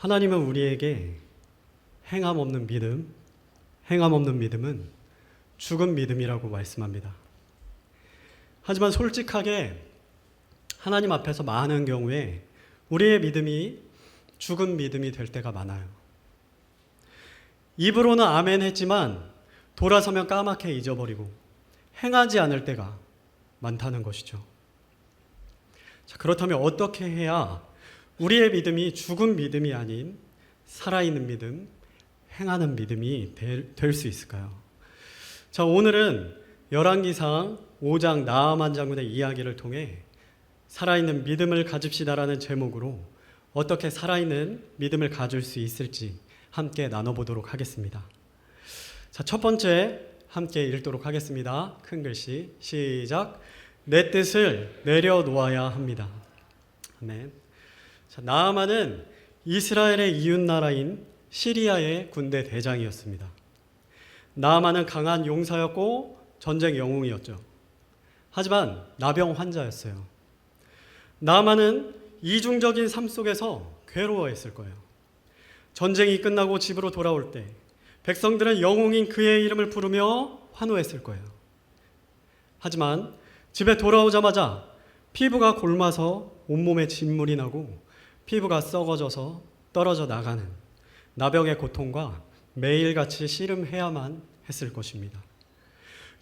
하나님은 우리에게 행함 없는 믿음은 죽은 믿음이라고 말씀합니다. 하지만 솔직하게 하나님 앞에서 많은 경우에 우리의 믿음이 죽은 믿음이 될 때가 많아요. 입으로는 아멘 했지만 돌아서면 까맣게 잊어버리고 행하지 않을 때가 많다는 것이죠. 자, 그렇다면 어떻게 해야 우리의 믿음이 죽은 믿음이 아닌 살아있는 믿음, 행하는 믿음이 될 수 있을까요? 자, 오늘은 열왕기상 5장 나아만 장군의 이야기를 통해 살아있는 믿음을 가집시다라는 제목으로 어떻게 살아있는 믿음을 가질 수 있을지 함께 나눠보도록 하겠습니다. 자, 첫 번째 함께 읽도록 하겠습니다. 큰 글씨 시작. 내 뜻을 내려놓아야 합니다. 아멘. 자, 나아만은 이스라엘의 이웃나라인 시리아의 군대 대장이었습니다. 나아만은 강한 용사였고 전쟁 영웅이었죠. 하지만 나병 환자였어요. 나아만은 이중적인 삶 속에서 괴로워했을 거예요. 전쟁이 끝나고 집으로 돌아올 때 백성들은 영웅인 그의 이름을 부르며 환호했을 거예요. 하지만 집에 돌아오자마자 피부가 골마서 온몸에 진물이 나고 피부가 썩어져서 떨어져 나가는 나병의 고통과 매일같이 씨름해야만 했을 것입니다.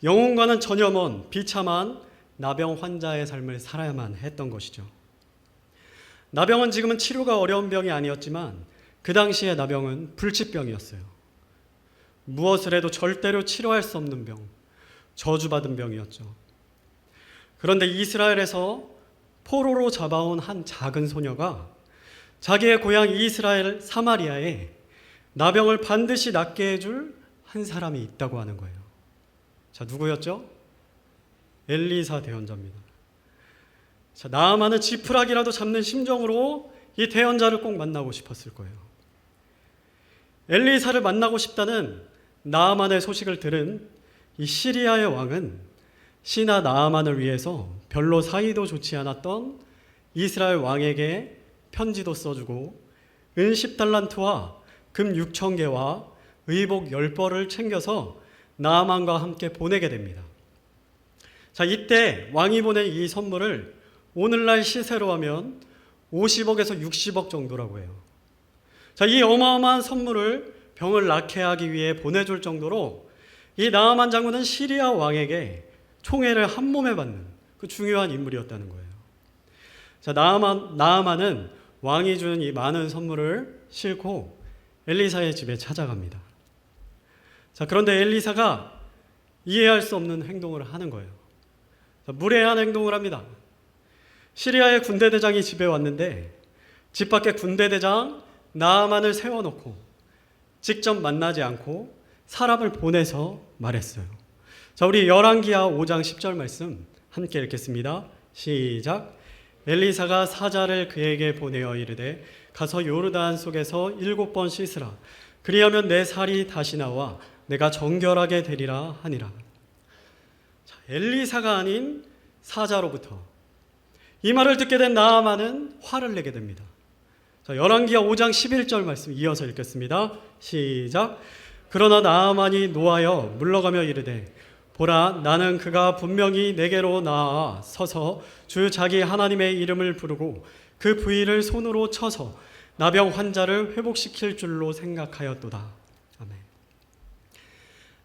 영웅과는 전혀 먼 비참한 나병 환자의 삶을 살아야만 했던 것이죠. 나병은 지금은 치료가 어려운 병이 아니었지만 그 당시의 나병은 불치병이었어요. 무엇을 해도 절대로 치료할 수 없는 병, 저주받은 병이었죠. 그런데 이스라엘에서 포로로 잡아온 한 작은 소녀가 자기의 고향 이스라엘 사마리아에 나병을 반드시 낫게 해줄 한 사람이 있다고 하는 거예요. 자, 누구였죠? 엘리사 대언자입니다. 자, 나아만은 지푸라기라도 잡는 심정으로 이 대언자를 꼭 만나고 싶었을 거예요. 엘리사를 만나고 싶다는 나아만의 소식을 들은 이 시리아의 왕은 신하 나아만을 위해서 별로 사이도 좋지 않았던 이스라엘 왕에게 편지도 써주고 은 10달란트와 금 6,000개와 의복 10벌을 챙겨서 나아만과 함께 보내게 됩니다. 자, 이때 왕이 보낸 이 선물을 오늘날 시세로 하면 50억에서 60억 정도라고 해요. 자, 이 어마어마한 선물을 병을 낫게 하기 위해 보내줄 정도로 이 나아만 장군은 시리아 왕에게 총애를 한 몸에 받는 그 중요한 인물이었다는 거예요. 자, 나아만은 왕이 준 이 많은 선물을 싣고 엘리사의 집에 찾아갑니다. 자, 그런데 엘리사가 이해할 수 없는 행동을 하는 거예요. 자, 무례한 행동을 합니다. 시리아의 군대 대장이 집에 왔는데 집 밖에 군대 대장 나아만을 세워놓고 직접 만나지 않고 사람을 보내서 말했어요. 자, 우리 열왕기하 5장 10절 말씀 함께 읽겠습니다. 시작. 엘리사가 사자를 그에게 보내어 이르되 가서 요르단 속에서 7번 씻으라. 그리하면 내 살이 다시 나와 내가 정결하게 되리라 하니라. 자, 엘리사가 아닌 사자로부터 이 말을 듣게 된 나아만은 화를 내게 됩니다. 자, 열왕기하 5장 11절 말씀 이어서 읽겠습니다. 시작. 그러나 나아만이 노하여 물러가며 이르되 보라, 나는 그가 분명히 내게로 나아 서서 주 자기 하나님의 이름을 부르고 그 부위를 손으로 쳐서 나병 환자를 회복시킬 줄로 생각하였도다. 아멘.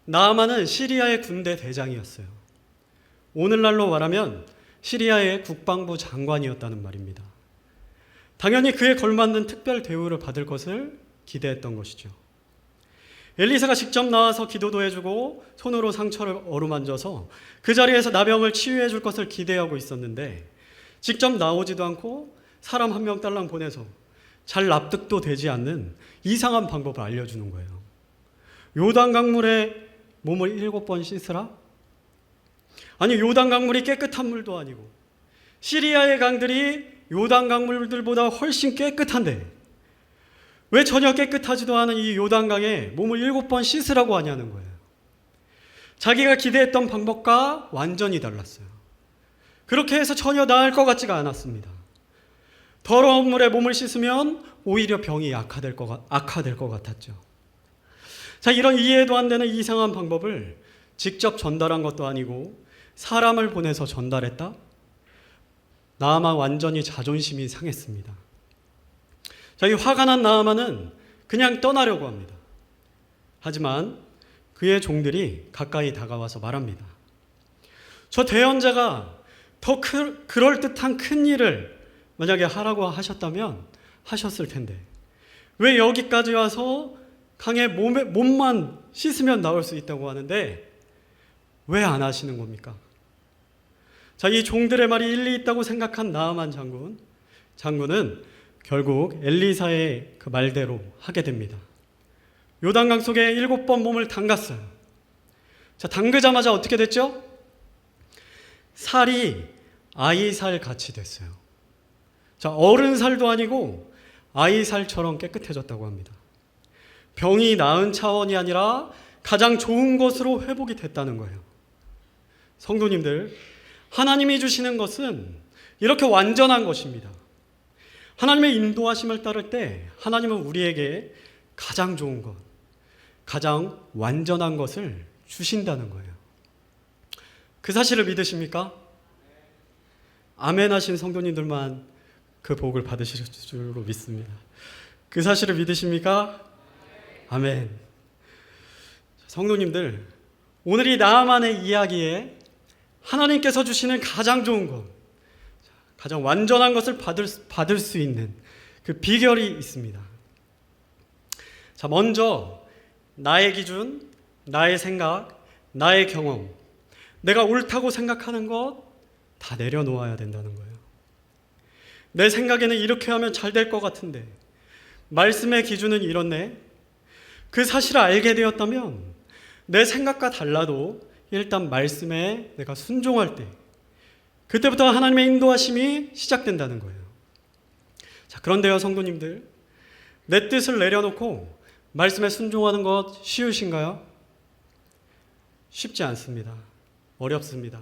나아만은 시리아의 군대 대장이었어요. 오늘날로 말하면 시리아의 국방부 장관이었다는 말입니다. 당연히 그에 걸맞는 특별 대우를 받을 것을 기대했던 것이죠. 엘리사가 직접 나와서 기도도 해주고 손으로 상처를 어루만져서 그 자리에서 나병을 치유해 줄 것을 기대하고 있었는데 직접 나오지도 않고 사람 한 명 딸랑 보내서 잘 납득도 되지 않는 이상한 방법을 알려주는 거예요. 요단 강물에 몸을 7번 씻으라? 아니, 요단 강물이 깨끗한 물도 아니고 시리아의 강들이 요단 강물들보다 훨씬 깨끗한데 왜 전혀 깨끗하지도 않은 이 요단강에 몸을 7번 씻으라고 하냐는 거예요. 자기가 기대했던 방법과 완전히 달랐어요. 그렇게 해서 전혀 나을 것 같지가 않았습니다. 더러운 물에 몸을 씻으면 오히려 병이 악화될 것 같았죠. 자, 이런 이해도 안 되는 이상한 방법을 직접 전달한 것도 아니고 사람을 보내서 전달했다? 나아만 완전히 자존심이 상했습니다. 자, 이 화가 난 나아만은 그냥 떠나려고 합니다. 하지만 그의 종들이 가까이 다가와서 말합니다. 저 대언자가 더 그럴듯한 큰 일을 만약에 하라고 하셨다면 하셨을 텐데 왜 여기까지 와서 강에 몸만 씻으면 나올 수 있다고 하는데 왜 안 하시는 겁니까? 자, 이 종들의 말이 일리 있다고 생각한 나아만 장군은 결국 엘리사의 그 말대로 하게 됩니다. 요단강 속에 7번 몸을 담갔어요. 자, 담그자마자 어떻게 됐죠? 살이 아이 살 같이 됐어요. 자, 어른 살도 아니고 아이 살처럼 깨끗해졌다고 합니다. 병이 나은 차원이 아니라 가장 좋은 것으로 회복이 됐다는 거예요. 성도님들, 하나님이 주시는 것은 이렇게 완전한 것입니다. 하나님의 인도하심을 따를 때 하나님은 우리에게 가장 좋은 것, 가장 완전한 것을 주신다는 거예요. 그 사실을 믿으십니까? 아멘 하신 성도님들만 그 복을 받으실 줄로 믿습니다. 그 사실을 믿으십니까? 아멘. 성도님들, 오늘 이 나아만의 이야기에 하나님께서 주시는 가장 좋은 것, 가장 완전한 것을 받을 수 있는 그 비결이 있습니다. 자, 먼저 나의 기준, 나의 생각, 나의 경험, 내가 옳다고 생각하는 것 다 내려놓아야 된다는 거예요. 내 생각에는 이렇게 하면 잘 될 것 같은데 말씀의 기준은 이렇네. 그 사실을 알게 되었다면 내 생각과 달라도 일단 말씀에 내가 순종할 때 그때부터 하나님의 인도하심이 시작된다는 거예요. 자, 그런데요, 성도님들, 내 뜻을 내려놓고 말씀에 순종하는 것 쉬우신가요? 쉽지 않습니다. 어렵습니다.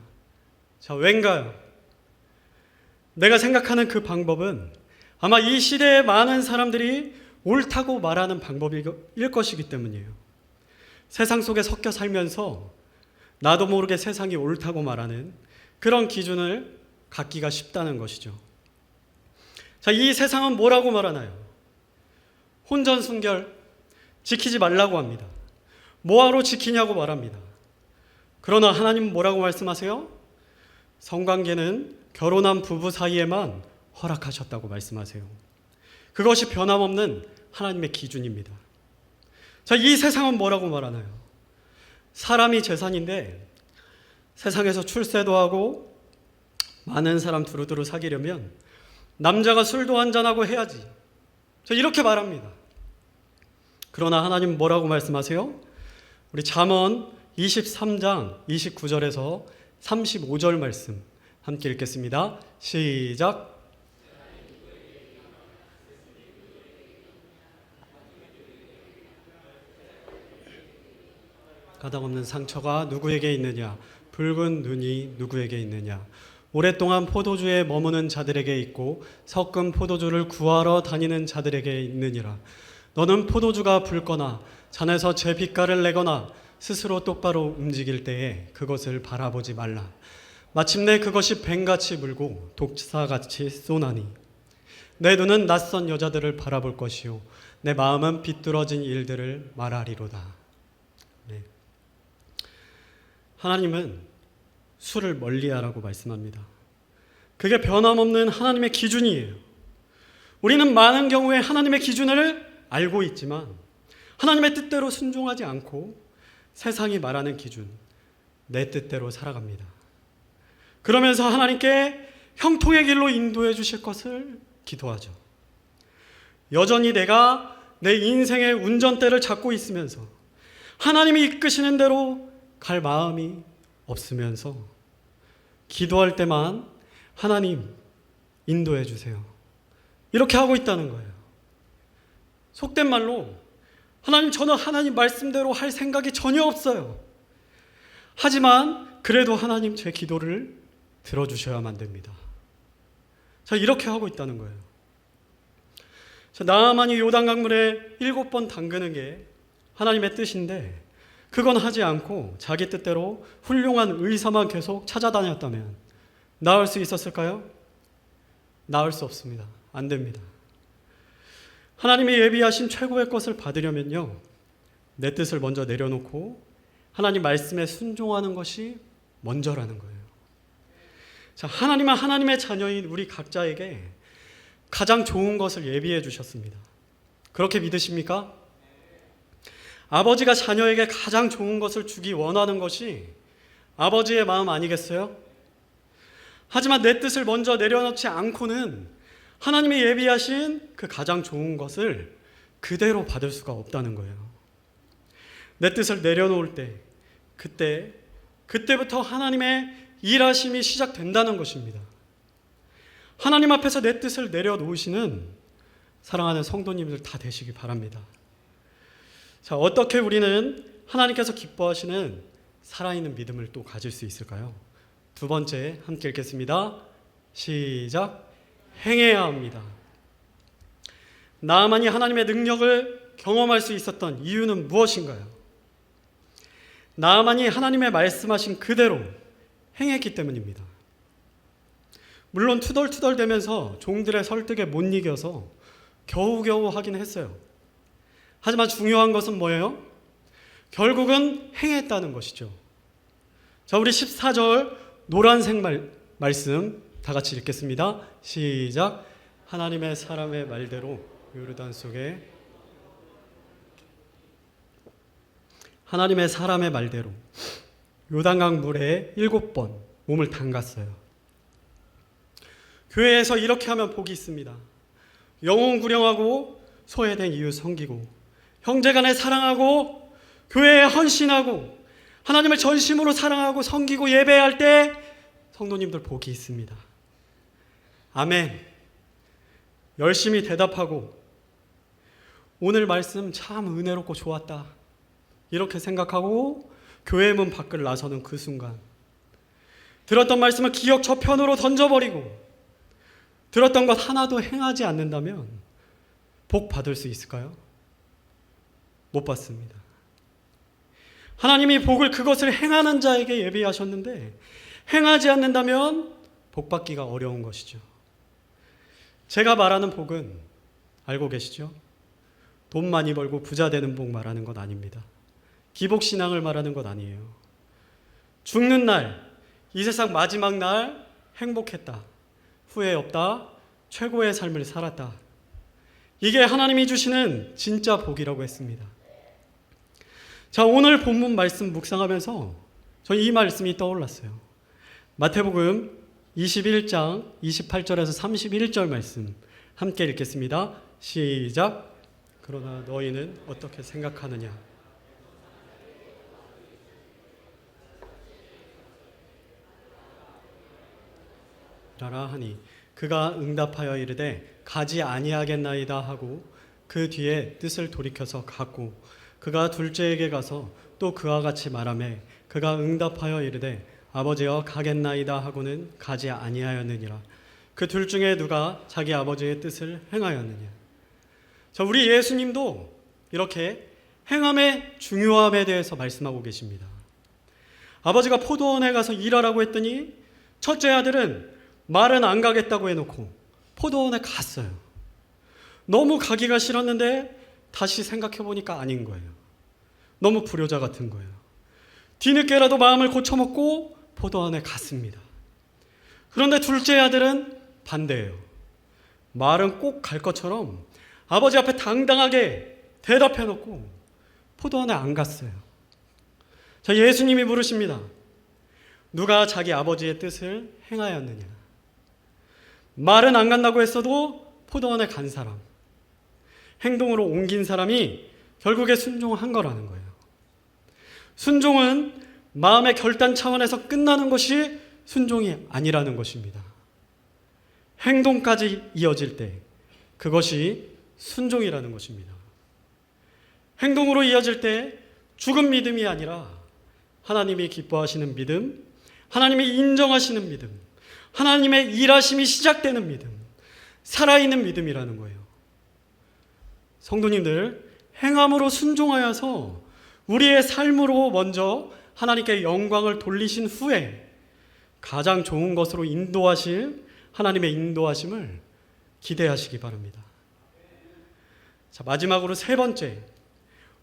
자, 왠가요? 내가 생각하는 그 방법은 아마 이 시대의 많은 사람들이 옳다고 말하는 방법일 것이기 때문이에요. 세상 속에 섞여 살면서 나도 모르게 세상이 옳다고 말하는 그런 기준을 갖기가 쉽다는 것이죠. 자, 이 세상은 뭐라고 말하나요? 혼전순결, 지키지 말라고 합니다. 뭐하러 지키냐고 말합니다. 그러나 하나님은 뭐라고 말씀하세요? 성관계는 결혼한 부부 사이에만 허락하셨다고 말씀하세요. 그것이 변함없는 하나님의 기준입니다. 자, 이 세상은 뭐라고 말하나요? 사람이 재산인데 세상에서 출세도 하고 많은 사람 두루두루 사귀려면 남자가 술도 한잔하고 해야지. 자, 이렇게 말합니다. 그러나 하나님은 뭐라고 말씀하세요? 우리 잠언 23장 29절에서 35절 말씀 함께 읽겠습니다. 시작. 가닥없는 상처가 누구에게 있느냐? 붉은 눈이 누구에게 있느냐? 오랫동안 포도주에 머무는 자들에게 있고 섞은 포도주를 구하러 다니는 자들에게 있느니라. 너는 포도주가 붉거나 잔에서 제 빛깔을 내거나 스스로 똑바로 움직일 때에 그것을 바라보지 말라. 마침내 그것이 뱀같이 물고 독사같이 쏘나니 내 눈은 낯선 여자들을 바라볼 것이요 내 마음은 비뚤어진 일들을 말하리로다. 네. 하나님은 술을 멀리하라고 말씀합니다. 그게 변함없는 하나님의 기준이에요. 우리는 많은 경우에 하나님의 기준을 알고 있지만 하나님의 뜻대로 순종하지 않고 세상이 말하는 기준, 내 뜻대로 살아갑니다. 그러면서 하나님께 형통의 길로 인도해 주실 것을 기도하죠. 여전히 내가 내 인생의 운전대를 잡고 있으면서 하나님이 이끄시는 대로 갈 마음이 없으면서 기도할 때만 하나님 인도해 주세요. 이렇게 하고 있다는 거예요. 속된 말로 하나님, 저는 하나님 말씀대로 할 생각이 전혀 없어요. 하지만 그래도 하나님 제 기도를 들어주셔야만 됩니다. 자, 이렇게 하고 있다는 거예요. 나아만이 요단강물에 7번 담그는 게 하나님의 뜻인데 그건 하지 않고 자기 뜻대로 훌륭한 의사만 계속 찾아다녔다면 나을 수 있었을까요? 나을 수 없습니다. 안 됩니다. 하나님이 예비하신 최고의 것을 받으려면요, 내 뜻을 먼저 내려놓고 하나님 말씀에 순종하는 것이 먼저라는 거예요. 자, 하나님은 하나님의 자녀인 우리 각자에게 가장 좋은 것을 예비해 주셨습니다. 그렇게 믿으십니까? 아버지가 자녀에게 가장 좋은 것을 주기 원하는 것이 아버지의 마음 아니겠어요? 하지만 내 뜻을 먼저 내려놓지 않고는 하나님이 예비하신 그 가장 좋은 것을 그대로 받을 수가 없다는 거예요. 내 뜻을 내려놓을 때, 그때부터 하나님의 일하심이 시작된다는 것입니다. 하나님 앞에서 내 뜻을 내려놓으시는 사랑하는 성도님들 다 되시기 바랍니다. 자, 어떻게 우리는 하나님께서 기뻐하시는 살아있는 믿음을 또 가질 수 있을까요? 두 번째 함께 읽겠습니다. 시작. 행해야 합니다. 나아만이 하나님의 능력을 경험할 수 있었던 이유는 무엇인가요? 나아만이 하나님의 말씀하신 그대로 행했기 때문입니다. 물론 투덜투덜대면서 종들의 설득에 못 이겨서 겨우겨우 하긴 했어요. 하지만 중요한 것은 뭐예요? 결국은 행했다는 것이죠. 자, 우리 14절 노란색 말씀 다 같이 읽겠습니다. 시작. 하나님의 사람의 말대로 요르단 속에, 하나님의 사람의 말대로 요단강 물에 7번 몸을 담갔어요. 교회에서 이렇게 하면 복이 있습니다. 영혼 구령하고 소외된 이웃 섬기고 형제간에 사랑하고 교회에 헌신하고 하나님을 전심으로 사랑하고 섬기고 예배할 때 성도님들 복이 있습니다. 아멘. 열심히 대답하고 오늘 말씀 참 은혜롭고 좋았다 이렇게 생각하고 교회 문 밖을 나서는 그 순간 들었던 말씀을 기억 저편으로 던져버리고 들었던 것 하나도 행하지 않는다면 복 받을 수 있을까요? 못 받습니다. 하나님이 복을 그것을 행하는 자에게 예비하셨는데 행하지 않는다면 복 받기가 어려운 것이죠. 제가 말하는 복은 알고 계시죠? 돈 많이 벌고 부자 되는 복 말하는 것 아닙니다. 기복신앙을 말하는 것 아니에요. 죽는 날, 이 세상 마지막 날 행복했다, 후회 없다, 최고의 삶을 살았다. 이게 하나님이 주시는 진짜 복이라고 했습니다. 자, 오늘 본문 말씀 묵상하면서 저 이 말씀이 떠올랐어요. 마태복음 21장 28절에서 31절 말씀 함께 읽겠습니다. 시작. 그러나 너희는 어떻게 생각하느냐? 라라 하니 그가 응답하여 이르되 가지 아니하겠나이다 하고 그 뒤에 뜻을 돌이켜서 갔고 그가 둘째에게 가서 또 그와 같이 말하매 그가 응답하여 이르되 아버지여 가겠나이다 하고는 가지 아니하였느니라. 그 둘 중에 누가 자기 아버지의 뜻을 행하였느냐. 자, 우리 예수님도 이렇게 행함의 중요함에 대해서 말씀하고 계십니다. 아버지가 포도원에 가서 일하라고 했더니 첫째 아들은 말은 안 가겠다고 해놓고 포도원에 갔어요. 너무 가기가 싫었는데 다시 생각해보니까 아닌 거예요. 너무 불효자 같은 거예요. 뒤늦게라도 마음을 고쳐먹고 포도원에 갔습니다. 그런데 둘째 아들은 반대예요. 말은 꼭 갈 것처럼 아버지 앞에 당당하게 대답해놓고 포도원에 안 갔어요. 자, 예수님이 물으십니다. 누가 자기 아버지의 뜻을 행하였느냐? 말은 안 간다고 했어도 포도원에 간 사람, 행동으로 옮긴 사람이 결국에 순종한 거라는 거예요. 순종은 마음의 결단 차원에서 끝나는 것이 순종이 아니라는 것입니다. 행동까지 이어질 때 그것이 순종이라는 것입니다. 행동으로 이어질 때 죽은 믿음이 아니라 하나님이 기뻐하시는 믿음, 하나님이 인정하시는 믿음, 하나님의 일하심이 시작되는 믿음, 살아있는 믿음이라는 거예요. 성도님들, 행함으로 순종하여서 우리의 삶으로 먼저 하나님께 영광을 돌리신 후에 가장 좋은 것으로 인도하실 하나님의 인도하심을 기대하시기 바랍니다. 자, 마지막으로 세 번째,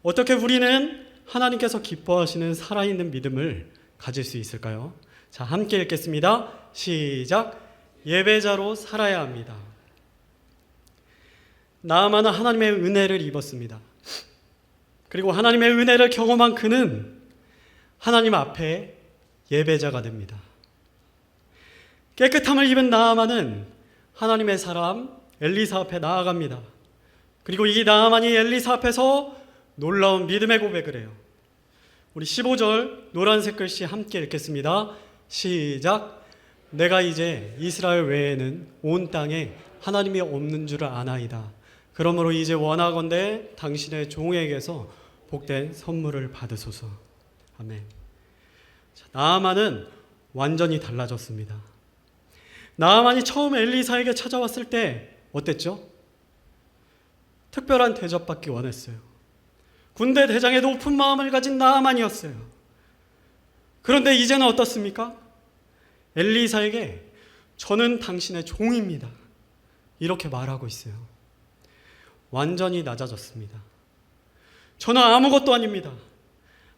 어떻게 우리는 하나님께서 기뻐하시는 살아있는 믿음을 가질 수 있을까요? 자, 함께 읽겠습니다. 시작. 예배자로 살아야 합니다. 나아만은 하나님의 은혜를 입었습니다. 그리고 하나님의 은혜를 경험한 그는 하나님 앞에 예배자가 됩니다. 깨끗함을 입은 나아만은 하나님의 사람 엘리사 앞에 나아갑니다. 그리고 이 나아만이 엘리사 앞에서 놀라운 믿음의 고백을 해요. 우리 15절 노란색 글씨 함께 읽겠습니다. 시작. 내가 이제 이스라엘 외에는 온 땅에 하나님이 없는 줄을 아나이다. 그러므로 이제 원하건대 당신의 종에게서 복된 선물을 받으소서. 아멘. 자, 나아만은 완전히 달라졌습니다. 나아만이 처음 엘리사에게 찾아왔을 때 어땠죠? 특별한 대접받기 원했어요. 군대 대장의 높은 마음을 가진 나아만이었어요. 그런데 이제는 어떻습니까? 엘리사에게 저는 당신의 종입니다. 이렇게 말하고 있어요. 완전히 낮아졌습니다. 저는 아무것도 아닙니다.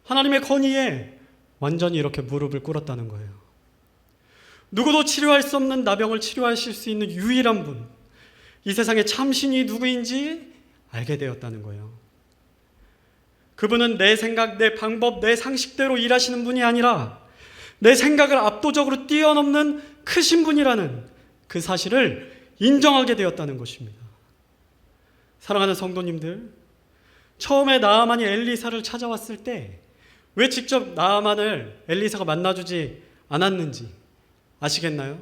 하나님의 건의에 완전히 이렇게 무릎을 꿇었다는 거예요. 누구도 치료할 수 없는 나병을 치료하실 수 있는 유일한 분, 이 세상의 참신이 누구인지 알게 되었다는 거예요. 그분은 내 생각, 내 방법, 내 상식대로 일하시는 분이 아니라 내 생각을 압도적으로 뛰어넘는 크신 분이라는 그 사실을 인정하게 되었다는 것입니다. 사랑하는 성도님들, 처음에 나아만이 엘리사를 찾아왔을 때 왜 직접 나아만을 엘리사가 만나주지 않았는지 아시겠나요?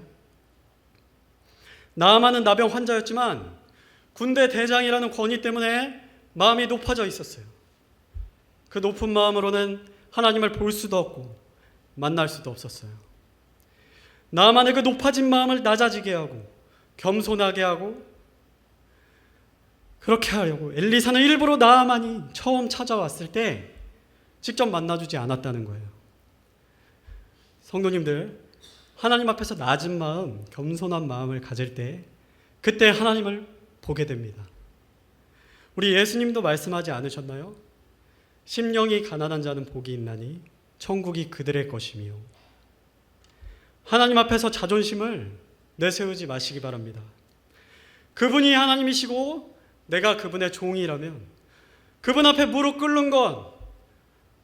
나아만은 나병 환자였지만 군대 대장이라는 권위 때문에 마음이 높아져 있었어요. 그 높은 마음으로는 하나님을 볼 수도 없고 만날 수도 없었어요. 나아만의 그 높아진 마음을 낮아지게 하고 겸손하게 하고 그렇게 하려고 엘리사는 일부러 나아만이 처음 찾아왔을 때 직접 만나주지 않았다는 거예요. 성도님들, 하나님 앞에서 낮은 마음, 겸손한 마음을 가질 때 그때 하나님을 보게 됩니다. 우리 예수님도 말씀하지 않으셨나요? 심령이 가난한 자는 복이 있나니 천국이 그들의 것이며. 하나님 앞에서 자존심을 내세우지 마시기 바랍니다. 그분이 하나님이시고 내가 그분의 종이라면 그분 앞에 무릎 꿇는 건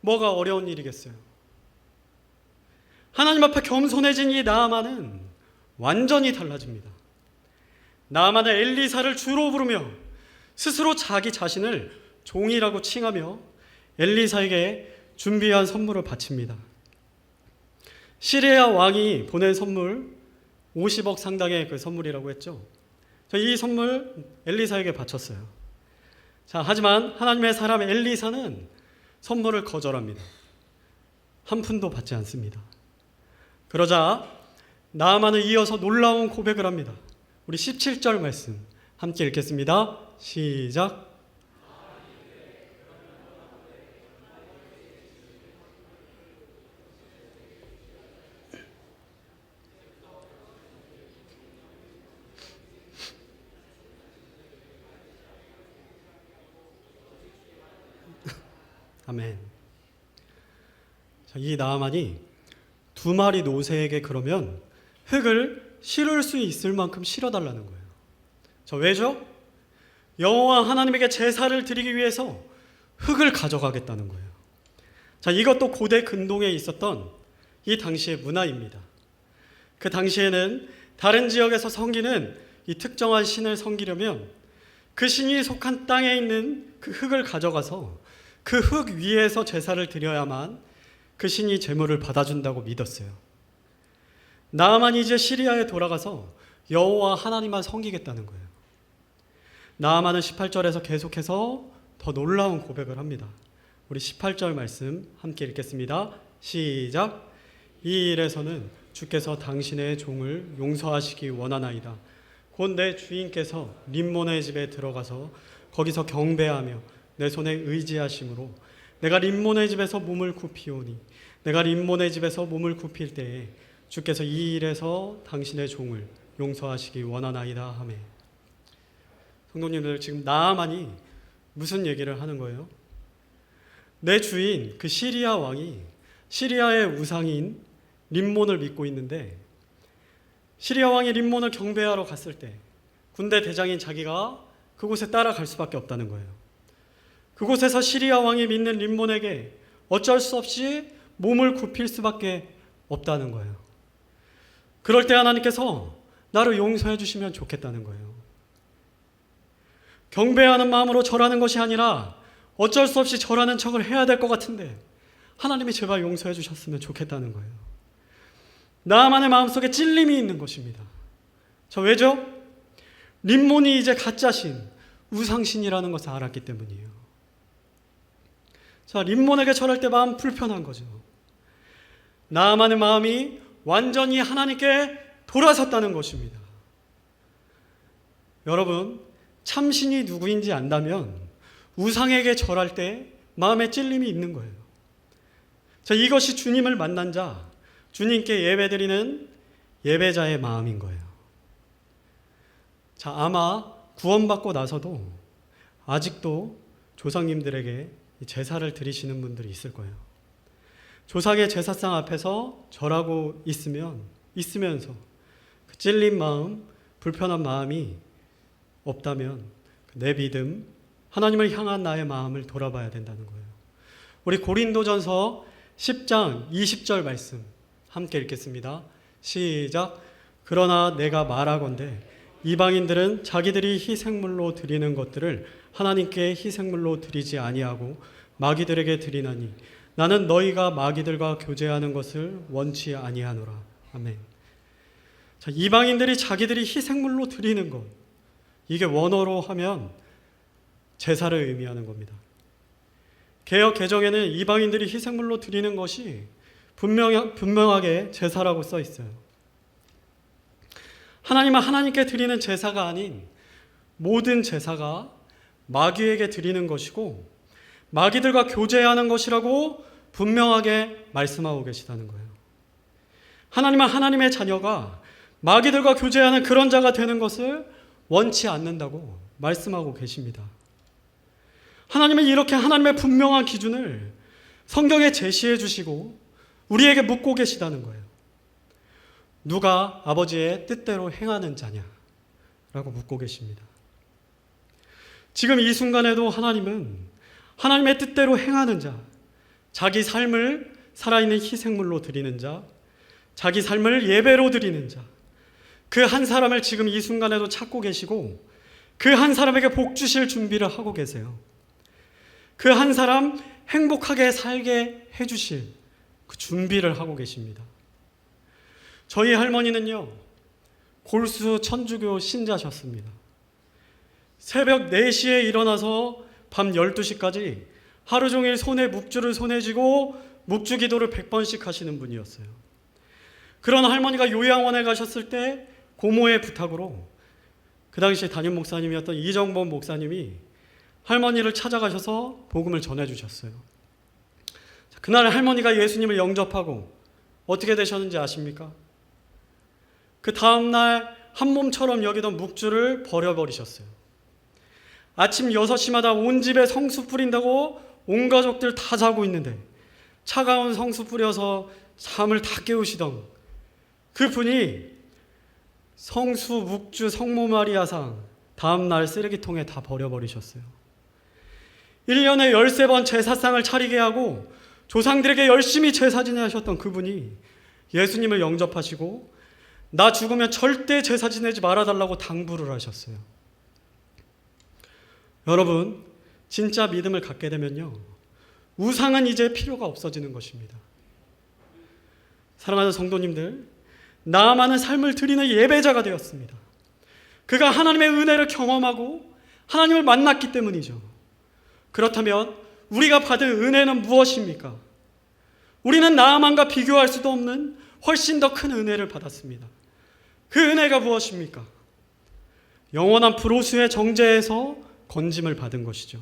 뭐가 어려운 일이겠어요? 하나님 앞에 겸손해진 이 나아만은 완전히 달라집니다. 나아만은 엘리사를 주로 부르며 스스로 자기 자신을 종이라고 칭하며 엘리사에게 준비한 선물을 바칩니다. 시리아 왕이 보낸 선물 50억 상당의 그 선물이라고 했죠. 이 선물 엘리사에게 바쳤어요. 자, 하지만 하나님의 사람 엘리사는 선물을 거절합니다. 한 푼도 받지 않습니다. 그러자 나아만은 이어서 놀라운 고백을 합니다. 우리 17절 말씀 함께 읽겠습니다. 시작. 아멘. 자, 이 나아만이 두 마리 노새에게 그러면 흙을 실을 수 있을 만큼 실어달라는 거예요. 저 왜죠? 여호와 하나님에게 제사를 드리기 위해서 흙을 가져가겠다는 거예요. 자, 이것도 고대 근동에 있었던 이 당시의 문화입니다. 그 당시에는 다른 지역에서 섬기는 이 특정한 신을 섬기려면 그 신이 속한 땅에 있는 그 흙을 가져가서 그 흙 위에서 제사를 드려야만 그 신이 제물을 받아준다고 믿었어요. 나아만이 이제 시리아에 돌아가서 여호와 하나님만 섬기겠다는 거예요. 나아만은 18절에서 계속해서 더 놀라운 고백을 합니다. 우리 18절 말씀 함께 읽겠습니다. 시작. 이 일에서는 주께서 당신의 종을 용서하시기 원하나이다. 곧 내 주인께서 림몬의 집에 들어가서 거기서 경배하며 내 손에 의지하심으로 내가 림몬의 집에서 몸을 굽히오니 내가 림몬의 집에서 몸을 굽힐 때에 주께서 이 일에서 당신의 종을 용서하시기 원하나이다 하매. 성도님들, 지금 나아만이 무슨 얘기를 하는 거예요? 내 주인 그 시리아 왕이 시리아의 우상인 림몬을 믿고 있는데, 시리아 왕이 림몬을 경배하러 갔을 때 군대 대장인 자기가 그곳에 따라갈 수밖에 없다는 거예요. 그곳에서 시리아 왕이 믿는 림몬에게 어쩔 수 없이 몸을 굽힐 수밖에 없다는 거예요. 그럴 때 하나님께서 나를 용서해 주시면 좋겠다는 거예요. 경배하는 마음으로 절하는 것이 아니라 어쩔 수 없이 절하는 척을 해야 될 것 같은데 하나님이 제발 용서해 주셨으면 좋겠다는 거예요. 나만의 마음속에 찔림이 있는 것입니다. 자, 왜죠? 림몬이 이제 가짜신 우상신이라는 것을 알았기 때문이에요. 자, 림몬에게 절할 때 마음 불편한 거죠. 나만의 마음이 완전히 하나님께 돌아섰다는 것입니다. 여러분, 참신이 누구인지 안다면 우상에게 절할 때 마음에 찔림이 있는 거예요. 자, 이것이 주님을 만난 자, 주님께 예배드리는 예배자의 마음인 거예요. 자, 아마 구원받고 나서도 아직도 조상님들에게 제사를 드리시는 분들이 있을 거예요. 조상의 제사상 앞에서 절하고 있으면서 그 찔린 마음, 불편한 마음이 없다면 내 믿음, 하나님을 향한 나의 마음을 돌아봐야 된다는 거예요. 우리 고린도전서 10장 20절 말씀 함께 읽겠습니다. 시작. 그러나 내가 말하건대 이방인들은 자기들이 희생물로 드리는 것들을 하나님께 희생물로 드리지 아니하고 마귀들에게 드리나니 나는 너희가 마귀들과 교제하는 것을 원치 아니하노라. 아멘. 자, 이방인들이 자기들이 희생물로 드리는 것, 이게 원어로 하면 제사를 의미하는 겁니다. 개역 개정에는 이방인들이 희생물로 드리는 것이 분명하게 제사라고 써 있어요. 하나님은 하나님께 드리는 제사가 아닌 모든 제사가 마귀에게 드리는 것이고 마귀들과 교제하는 것이라고 분명하게 말씀하고 계시다는 거예요. 하나님은 하나님의 자녀가 마귀들과 교제하는 그런 자가 되는 것을 원치 않는다고 말씀하고 계십니다. 하나님은 이렇게 하나님의 분명한 기준을 성경에 제시해 주시고 우리에게 묻고 계시다는 거예요. 누가 아버지의 뜻대로 행하는 자냐? 라고 묻고 계십니다. 지금 이 순간에도 하나님은 하나님의 뜻대로 행하는 자, 자기 삶을 살아있는 희생물로 드리는 자, 자기 삶을 예배로 드리는 자, 그 한 사람을 지금 이 순간에도 찾고 계시고 그 한 사람에게 복 주실 준비를 하고 계세요. 그 한 사람 행복하게 살게 해주실 그 준비를 하고 계십니다. 저희 할머니는요, 골수 천주교 신자셨습니다. 새벽 4시에 일어나서 밤 12시까지 하루 종일 손에 묵주를 손에 쥐고 묵주 기도를 100번씩 하시는 분이었어요. 그런 할머니가 요양원에 가셨을 때 고모의 부탁으로 그 당시에 담임 목사님이었던 이정범 목사님이 할머니를 찾아가셔서 복음을 전해주셨어요. 그날 할머니가 예수님을 영접하고 어떻게 되셨는지 아십니까? 그 다음날 한 몸처럼 여기던 묵주를 버려버리셨어요. 아침 6시마다 온 집에 성수 뿌린다고 온 가족들 다 자고 있는데 차가운 성수 뿌려서 잠을 다 깨우시던 그 분이 성수, 묵주, 성모 마리아상 다음날 쓰레기통에 다 버려버리셨어요. 1년에 13번 제사상을 차리게 하고 조상들에게 열심히 제사 지내셨던 그분이 예수님을 영접하시고 나 죽으면 절대 제사 지내지 말아달라고 당부를 하셨어요. 여러분, 진짜 믿음을 갖게 되면요, 우상은 이제 필요가 없어지는 것입니다. 사랑하는 성도님들, 나아만은 삶을 드리는 예배자가 되었습니다. 그가 하나님의 은혜를 경험하고 하나님을 만났기 때문이죠. 그렇다면 우리가 받은 은혜는 무엇입니까? 우리는 나아만과 비교할 수도 없는 훨씬 더 큰 은혜를 받았습니다. 그 은혜가 무엇입니까? 영원한 브로스의 정죄에서 건짐을 받은 것이죠.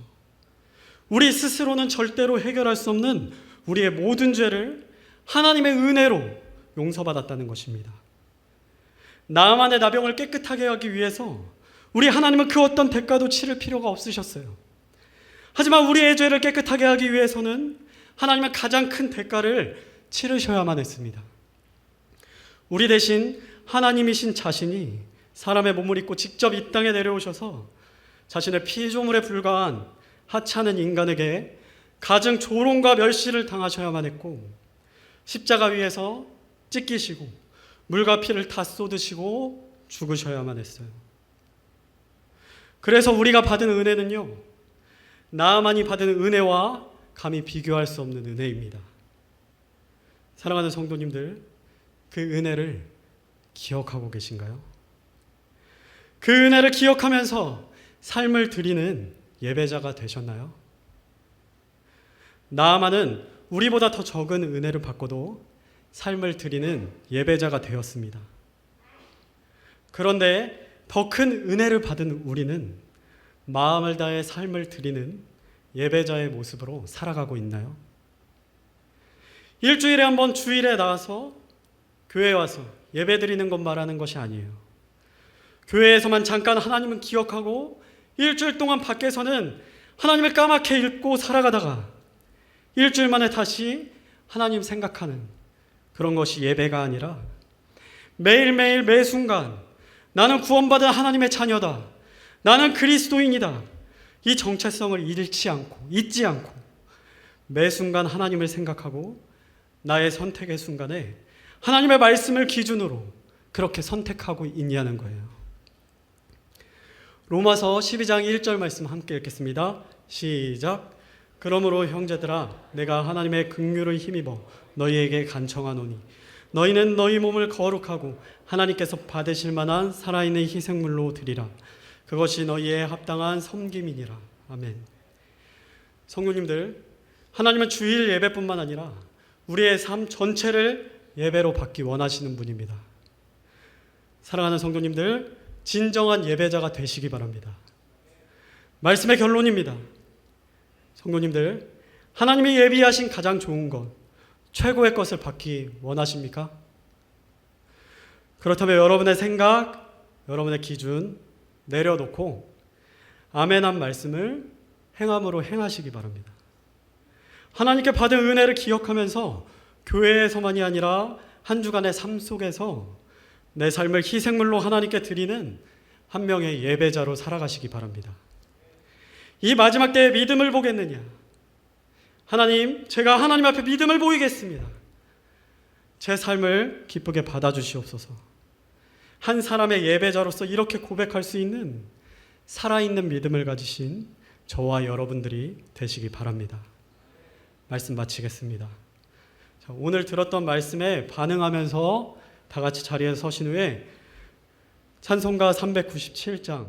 우리 스스로는 절대로 해결할 수 없는 우리의 모든 죄를 하나님의 은혜로 용서받았다는 것입니다. 나만의 나병을 깨끗하게 하기 위해서 우리 하나님은 그 어떤 대가도 치를 필요가 없으셨어요. 하지만 우리의 죄를 깨끗하게 하기 위해서는 하나님은 가장 큰 대가를 치르셔야만 했습니다. 우리 대신 하나님이신 자신이 사람의 몸을 입고 직접 이 땅에 내려오셔서 자신의 피조물에 불과한 하찮은 인간에게 가증 조롱과 멸시를 당하셔야만 했고, 십자가 위에서 찢기시고 물과 피를 다 쏟으시고 죽으셔야만 했어요. 그래서 우리가 받은 은혜는요, 나만이 받은 은혜와 감히 비교할 수 없는 은혜입니다. 사랑하는 성도님들, 그 은혜를 기억하고 계신가요? 그 은혜를 기억하면서 삶을 드리는 예배자가 되셨나요? 나아만은 우리보다 더 적은 은혜를 받고도 삶을 드리는 예배자가 되었습니다. 그런데 더 큰 은혜를 받은 우리는 마음을 다해 삶을 드리는 예배자의 모습으로 살아가고 있나요? 일주일에 한 번 주일에 나와서 교회에 와서 예배 드리는 것 말하는 것이 아니에요. 교회에서만 잠깐 하나님은 기억하고 일주일 동안 밖에서는 하나님을 까맣게 잊고 살아가다가 일주일 만에 다시 하나님 생각하는 그런 것이 예배가 아니라 매일매일 매 순간 나는 구원받은 하나님의 자녀다, 나는 그리스도인이다, 이 정체성을 잊지 않고 매 순간 하나님을 생각하고 나의 선택의 순간에 하나님의 말씀을 기준으로 그렇게 선택하고 있냐는 거예요. 로마서 12장 1절 말씀 함께 읽겠습니다. 시작. 그러므로 형제들아, 내가 하나님의 긍휼을 힘입어 너희에게 간청하노니 너희는 너희 몸을 거룩하고 하나님께서 받으실 만한 살아있는 희생물로 드리라. 그것이 너희의 합당한 섬김이니라. 아멘. 성도님들, 하나님은 주일 예배뿐만 아니라 우리의 삶 전체를 예배로 받기 원하시는 분입니다. 사랑하는 성도님들, 진정한 예배자가 되시기 바랍니다. 말씀의 결론입니다. 성도님들, 하나님이 예비하신 가장 좋은 것, 최고의 것을 받기 원하십니까? 그렇다면 여러분의 생각, 여러분의 기준 내려놓고 아멘한 말씀을 행함으로 행하시기 바랍니다. 하나님께 받은 은혜를 기억하면서 교회에서만이 아니라 한 주간의 삶 속에서 내 삶을 희생물로 하나님께 드리는 한 명의 예배자로 살아가시기 바랍니다. 이 마지막 때에 믿음을 보겠느냐? 하나님, 제가 하나님 앞에 믿음을 보이겠습니다. 제 삶을 기쁘게 받아주시옵소서. 한 사람의 예배자로서 이렇게 고백할 수 있는 살아있는 믿음을 가지신 저와 여러분들이 되시기 바랍니다. 말씀 마치겠습니다. 자, 오늘 들었던 말씀에 반응하면서 다 같이 자리에 서신 후에 찬송가 397장